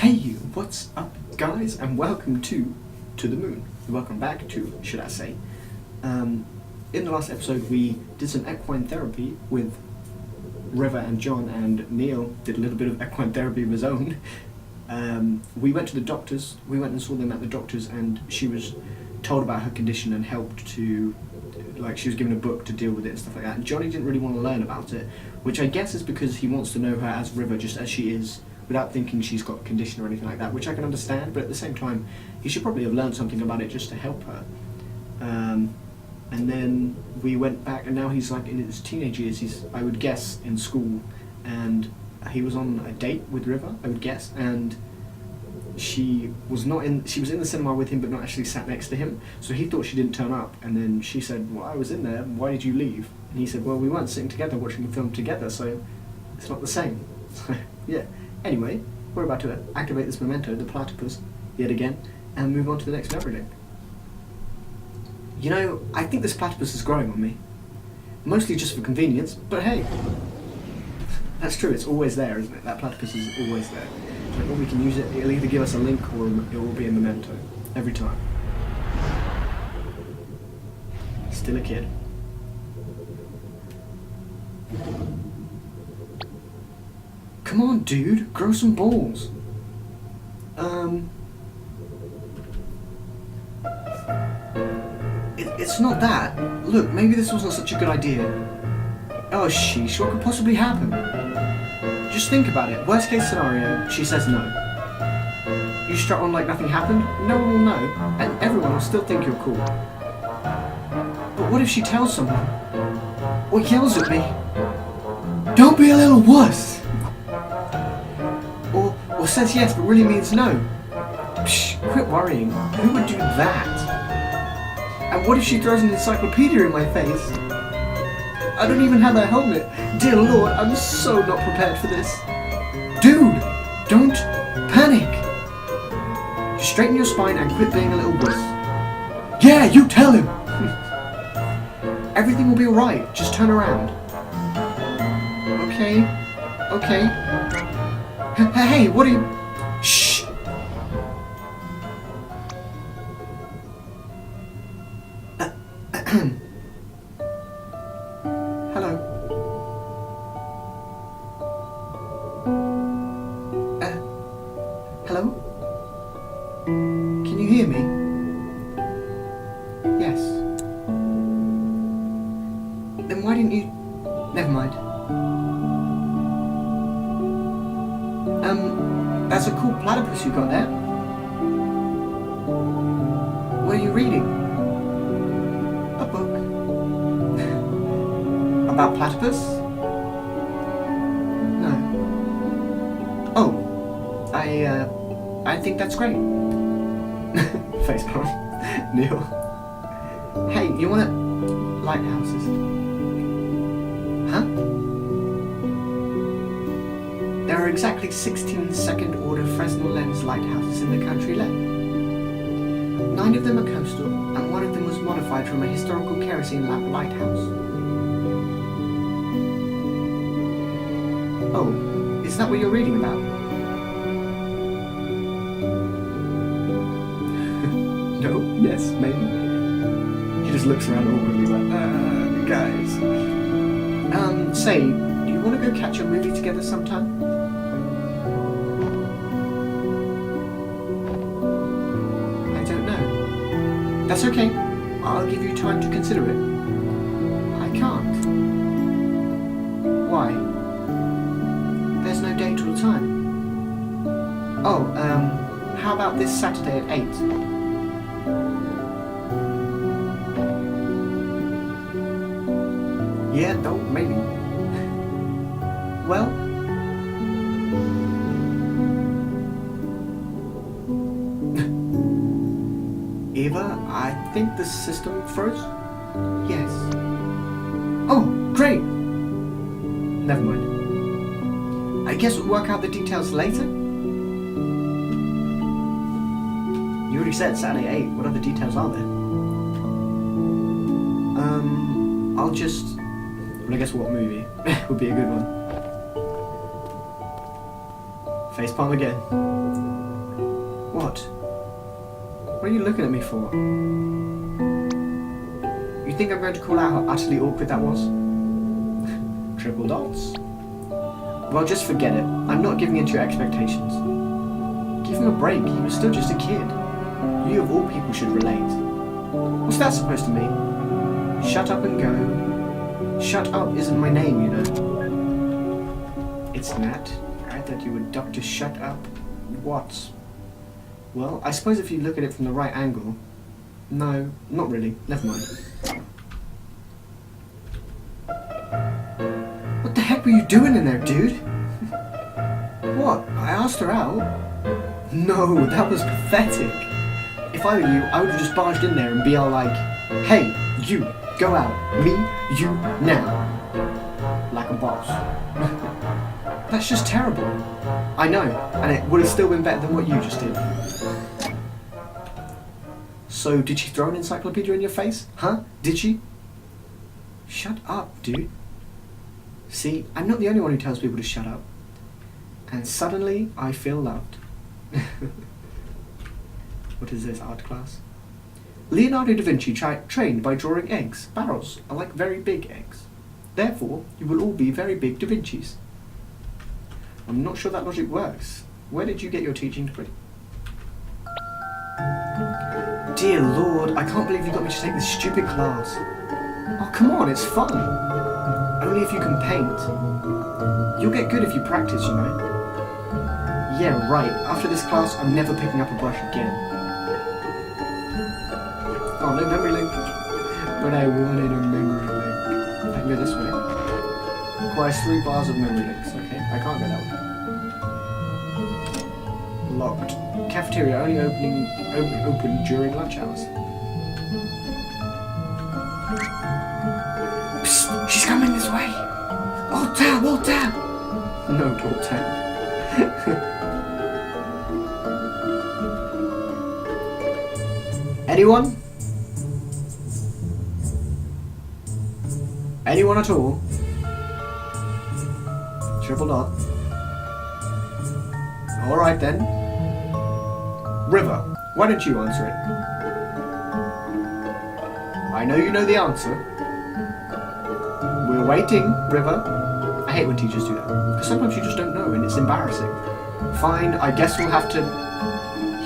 Hey, what's up, guys, and welcome to the moon. Welcome back to, should I say. In the last episode, we did some equine therapy with River and John, and Neil did a little bit of equine therapy of his own. We went to the doctors. We went and saw them at the doctors, and she was told about her condition and helped to, like, she was given a book to deal with it and stuff like that. And Johnny didn't really want to learn about it, which I guess is because he wants to know her as River, just as she is, without thinking she's got a condition or anything like that, which I can understand, but at the same time, he should probably have learned something about it just to help her. And then we went back, and now he's like in his teenage years, he's, I would guess, in school, and he was on a date with River, I would guess, and she was in the cinema with him, but not actually sat next to him, so he thought she didn't turn up, and then she said, well, I was in there, why did you leave? And he said, well, we weren't sitting together watching the film together, so it's not the same. So, yeah. Anyway, we're about to activate this memento, the platypus, yet again, and move on to the next memory link. You know, I think this platypus is growing on me. Mostly just for convenience, but hey. That's true, it's always there, isn't it? That platypus is always there. Or we can use it, it'll either give us a link or it will be a memento. Every time. Still a kid. Come on, dude, grow some balls. It's not that. Look, maybe this wasn't such a good idea. Oh, sheesh, what could possibly happen? Just think about it. Worst case scenario, she says no. You strut on like nothing happened, no one will know, and everyone will still think you're cool. But what if she tells someone? Or yells at me? Don't be a little wuss! Or says yes but really means no. Psh, quit worrying. Who would do that? And what if she throws an encyclopedia in my face? I don't even have a helmet. Dear Lord, I'm so not prepared for this. Dude, don't panic. Just straighten your spine and quit being a little wuss. Yeah, you tell him. Everything will be alright. Just turn around. Okay. Okay. Hey, what are you... Shh! Hello? Hello? Can you hear me? Yes. Then why didn't you... Never mind. That's a cool platypus you got there. What are you reading? A book. About platypus? No. Oh, I think that's great. Facepalm. Neil. Hey, you wanna... lighthouses? Huh? There are exactly 16 second-order Fresnel lens lighthouses in the country left. 9 of them are coastal, and 1 of them was modified from a historical kerosene lamp lighthouse. Oh, is that what you're reading about? No? Yes? Maybe? He just looks around awkwardly like, guys. Say, do you want to go catch a movie together sometime? That's okay. I'll give you time to consider it. I can't. Why? There's no date or time. Oh, how about this Saturday at 8? Yeah, no, maybe. Well... Eva, I think the system froze? Yes. Oh, great! Never mind. I guess we'll work out the details later? You already said Saturday 8. What other details are there? I'll just... Well, I guess what movie would be a good one? Facepalm again. What? What are you looking at me for? You think I'm going to call out how utterly awkward that was? Triple dots. Well, just forget it. I'm not giving in to your expectations. Give him a break. He was still just a kid. You of all people should relate. What's that supposed to mean? Shut up and go. Shut up isn't my name, you know. It's Nat. I thought you were Dr. Shut Up. What? Well, I suppose if you look at it from the right angle... No, not really. Never mind. What the heck were you doing in there, dude? What? I asked her out? No, that was pathetic. If I were you, I would have just barged in there and be all like, hey, you, go out. Me, you, now. Like a boss. That's just terrible. I know, and it would have still been better than what you just did. So, did she throw an encyclopedia in your face? Huh? Did she? Shut up, dude. See, I'm not the only one who tells people to shut up. And suddenly, I feel loved. What is this, art class? Leonardo da Vinci trained by drawing eggs. Barrels are like very big eggs. Therefore, you will all be very big Da Vincis. I'm not sure that logic works. Where did you get your teaching degree? Dear Lord, I can't believe you got me to take this stupid class. Oh, come on, it's fun. Only if you can paint. You'll get good if you practice, you know. Yeah, right. After this class, I'm never picking up a brush again. Oh, no memory link. But I wanted a memory link. I can go this way. Requires 3 bars of memory links. Okay, I can't go that way. Locked. Cafeteria only open during lunch hours. Psst, she's coming this way. Alt tab, alt tab. No alt tab. Anyone? Anyone at all? Triple dot. Alright then. River, why don't you answer it? I know you know the answer. We're waiting, River. I hate when teachers do that, because sometimes you just don't know and it's embarrassing. Fine, I guess we'll have to...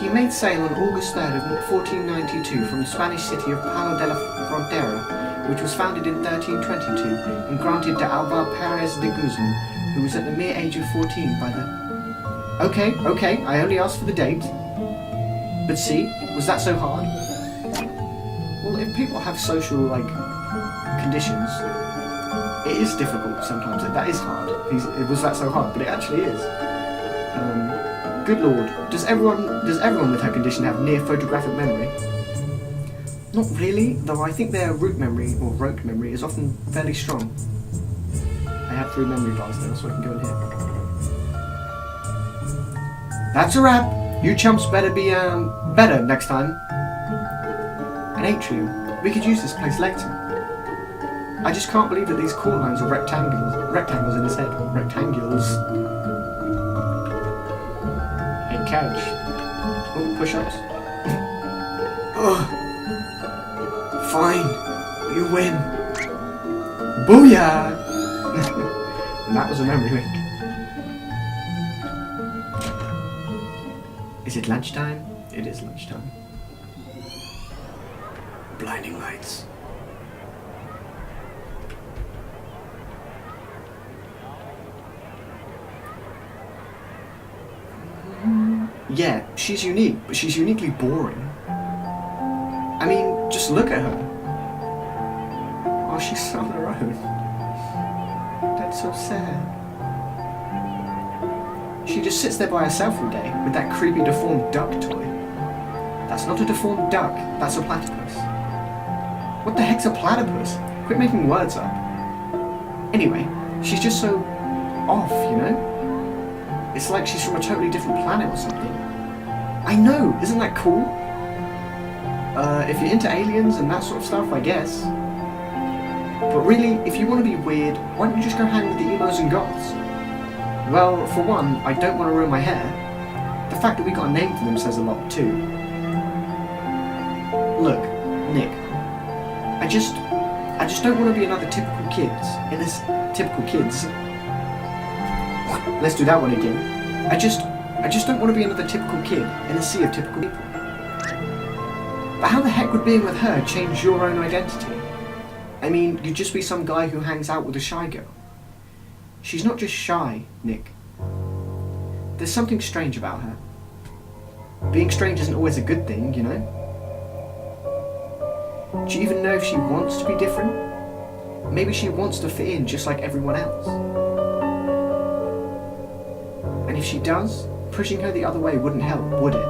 He made sail on August 3rd of 1492 from the Spanish city of Palo de la Frontera, which was founded in 1322 and granted to Alvar Perez de Guzman, who was at the mere age of 14 by the... Okay, I only asked for the date. But see, was that so hard? Well, if people have social, conditions, it is difficult sometimes. That is hard. Was that so hard? But it actually is. Good Lord, does everyone with her condition have near photographic memory? Not really, though I think their rote memory is often fairly strong. I have 3 memory bars now, so I can go in here. That's a wrap! You chumps better be, better next time. An atrium. We could use this place later. I just can't believe that these court lines are rectangles in his head. Rectangules. Hey, couch. Oh, push-ups. Ugh. Fine. You win. Booyah! And that was a memory link. Is it lunchtime? It is lunchtime. Blinding lights. Yeah, she's unique, but she's uniquely boring. I mean, just look at her. Oh, she's on her own. That's so sad. She just sits there by herself all day with that creepy deformed duck toy. That's not a deformed duck, that's a platypus. What the heck's a platypus? Quit making words up. Anyway, she's just so off, you know? It's like she's from a totally different planet or something. I know, isn't that cool? If you're into aliens and that sort of stuff, I guess. But really, if you want to be weird, why don't you just go hang with the emos and goths? Well, for one, I don't want to ruin my hair. The fact that we got a name for them says a lot too. Look, Nick, I just don't want to be another typical kids in this typical kids. Let's do that one again. I just don't want to be another typical kid in a sea of typical people. But how the heck would being with her change your own identity? I mean, you'd just be some guy who hangs out with a shy girl. She's not just shy, Nick. There's something strange about her. Being strange isn't always a good thing, you know? Do you even know if she wants to be different? Maybe she wants to fit in just like everyone else. And if she does, pushing her the other way wouldn't help, would it?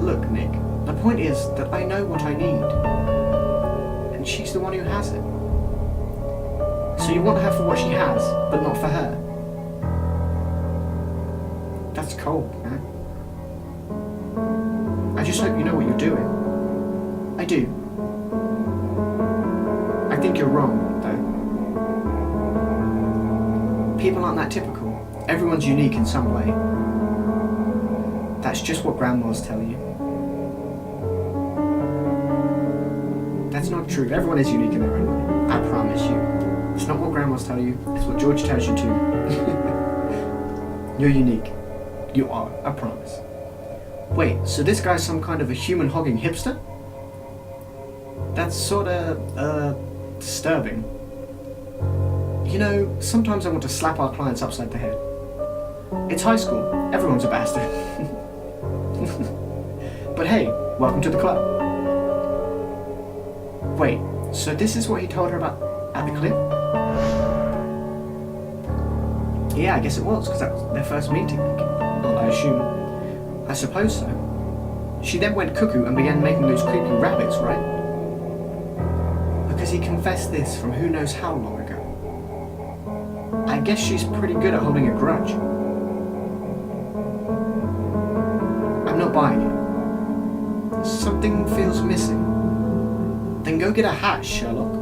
Look, Nick, the point is that I know what I need. And she's the one who has it. So you want her for what she has, but not for her. That's cold, man. I just hope you know what you're doing. I do. I think you're wrong, though. People aren't that typical. Everyone's unique in some way. That's just what grandmas tell you. That's not true. Everyone is unique in their own way. I promise you. It's not what grandmas tell you. It's what George tells you too. You're unique. You are. I promise. Wait, so this guy's some kind of a human-hogging hipster? That's sorta, disturbing. You know, sometimes I want to slap our clients upside the head. It's high school. Everyone's a bastard. But hey, welcome to the club. Wait, so this is what he told her about at the cliff? Yeah, I guess it was, because that was their first meeting. Well, I assume. I suppose so. She then went cuckoo and began making those creepy rabbits, right? Because he confessed this from who knows how long ago. I guess she's pretty good at holding a grudge. I'm not buying it. Something feels missing. Then go get a hat, Sherlock.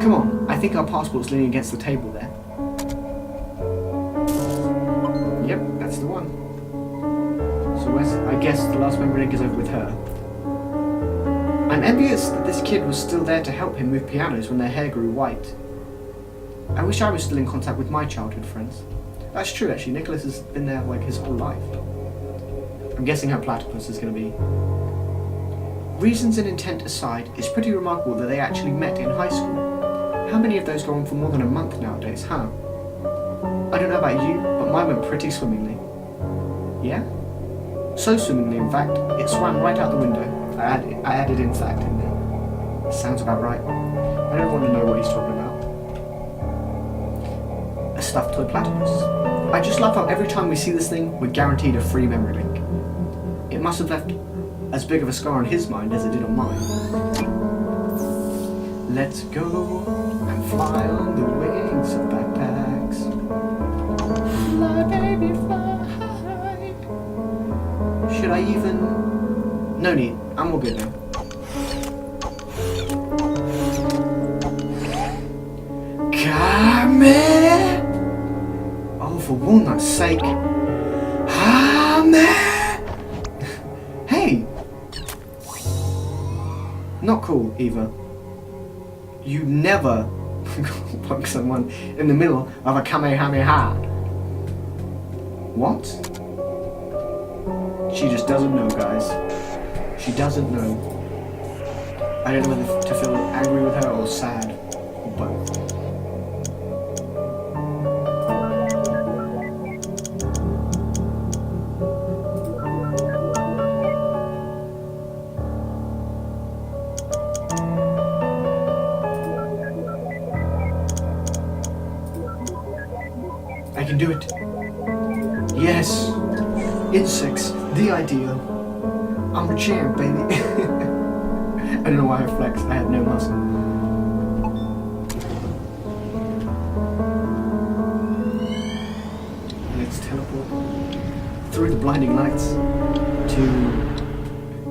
Come on, I think our passport's leaning against the table there. Yep, that's the one. So I guess the last memory link is over with her. I'm envious that this kid was still there to help him move pianos when their hair grew white. I wish I was still in contact with my childhood friends. That's true, actually. Nicholas has been there like his whole life. I'm guessing her platypus is going to be. Reasons and intent aside, it's pretty remarkable that they actually met in high school. How many of those go on for more than a month nowadays, huh? I don't know about you, but mine went pretty swimmingly. Yeah? So swimmingly, in fact, it swam right out the window. I added in fact in there. Sounds about right. I don't want to know what he's talking about. A stuffed toy platypus. I just love how every time we see this thing, we're guaranteed a free memory link. It must have left as big of a scar on his mind as it did on mine. Let's go and fly on the wings of backpacks. Fly, baby, fly. Should I even... No need. I'm all good now. Come here. Oh, for walnut's sake. Come here. Hey. Not cool, Eva. You never punk someone in the middle of a Kamehameha. What? She just doesn't know, guys. She doesn't know. I don't know whether to feel angry with her or sad, or both. I can do it. Yes. Insects, the ideal. I'm a champ, baby. I don't know why I flexed. I had no muscle. Let's teleport through the blinding lights to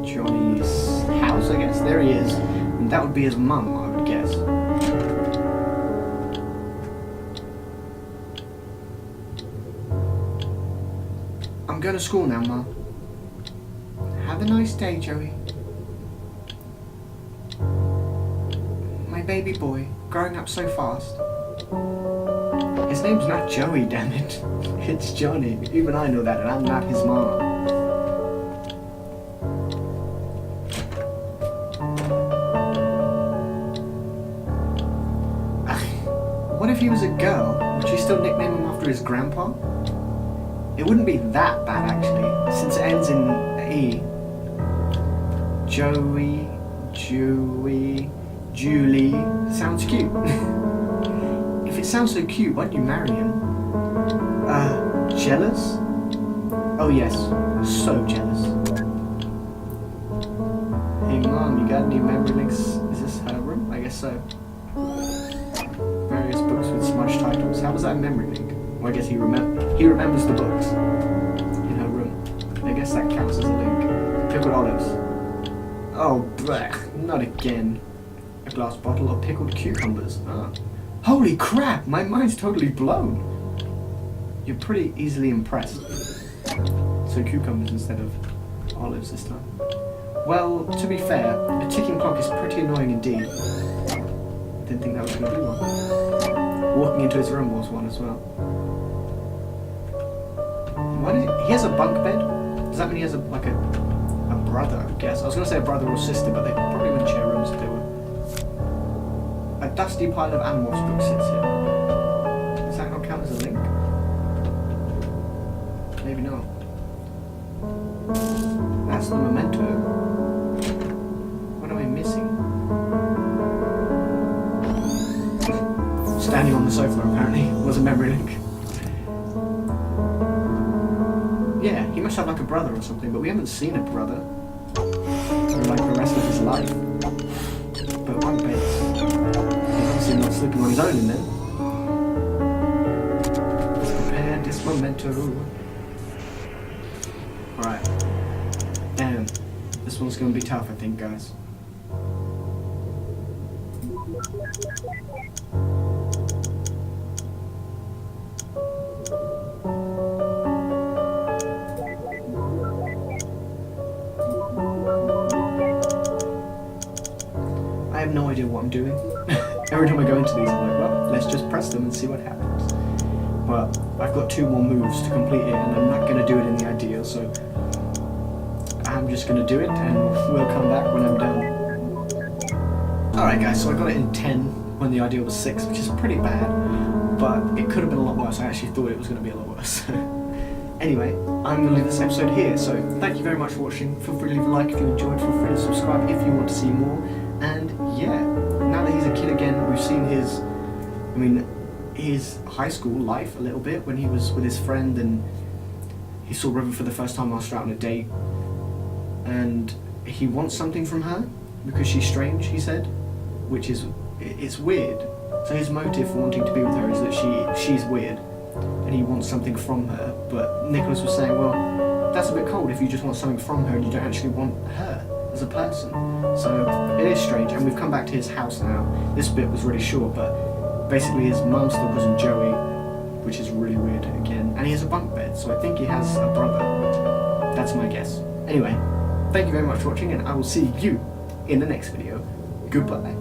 Johnny's house, I guess. There he is. And that would be his mum, I would guess. I'm going to school now, Ma. Have a nice day, Joey. My baby boy, growing up so fast. His name's not Joey, damn it. It's Johnny. Even I know that, and I'm not his mom. What if he was a girl? Would you still nickname him after his grandpa? It wouldn't be that bad, actually, since it ends in E. Joey, Julie. Sounds cute. If it sounds so cute, why don't you marry him? Jealous? Oh yes, so jealous. Hey Mom, you got any memory links? Is this her room? I guess so. Various books with smudged titles. How was that a memory link? Well, I guess he remembers the books in her room. I guess that counts as a link. Pickled olives. Oh, blech, not again. A glass bottle of pickled cucumbers. Holy crap, my mind's totally blown. You're pretty easily impressed. So cucumbers instead of olives this time. Well, to be fair, a ticking clock is pretty annoying indeed. Didn't think that was going to be one. Walking into his room was one as well. He has a bunk bed? Does that mean he has a brother, I guess? I was going to say a brother or sister, but they probably wouldn't share rooms if they were. A dusty pile of Animorphs books sits here. Does that not count as a link? Maybe not. That's the memento. What am I missing? Standing on the sofa, apparently, was a memory link. Yeah, he must have like a brother or something, but we haven't seen a brother for like the rest of his life. But one bed. He's obviously not sleeping on his own in there. Prepare this memento. Alright. Damn. This one's gonna be tough, I think, guys. I have no idea what I'm doing. Every time I go into these, I'm like, well, let's just press them and see what happens. But I've got 2 more moves to complete it, and I'm not going to do it in the ideal, so I'm just going to do it, and we'll come back when I'm done. Alright guys, so I got it in 10 when the ideal was 6, which is pretty bad, but it could have been a lot worse. I actually thought it was going to be a lot worse. Anyway, I'm going to leave this episode here, so thank you very much for watching. Feel free to leave a like if you enjoyed, feel free to subscribe if you want to see more, and yeah, now that he's a kid again, we've seen his high school life a little bit when he was with his friend and he saw River for the first time whilst out on a date, and he wants something from her because she's strange, he said, which is, it's weird. So his motive for wanting to be with her is that she's weird and he wants something from her, but Nicholas was saying, well, that's a bit cold if you just want something from her and you don't actually want her as a person. So it is strange, and we've come back to his house now. This bit was really short, but basically his mum still calls him Joey, which is really weird again, and he has a bunk bed, so I think he has a brother. That's my guess. Anyway, thank you very much for watching, and I will see you in the next video. Goodbye.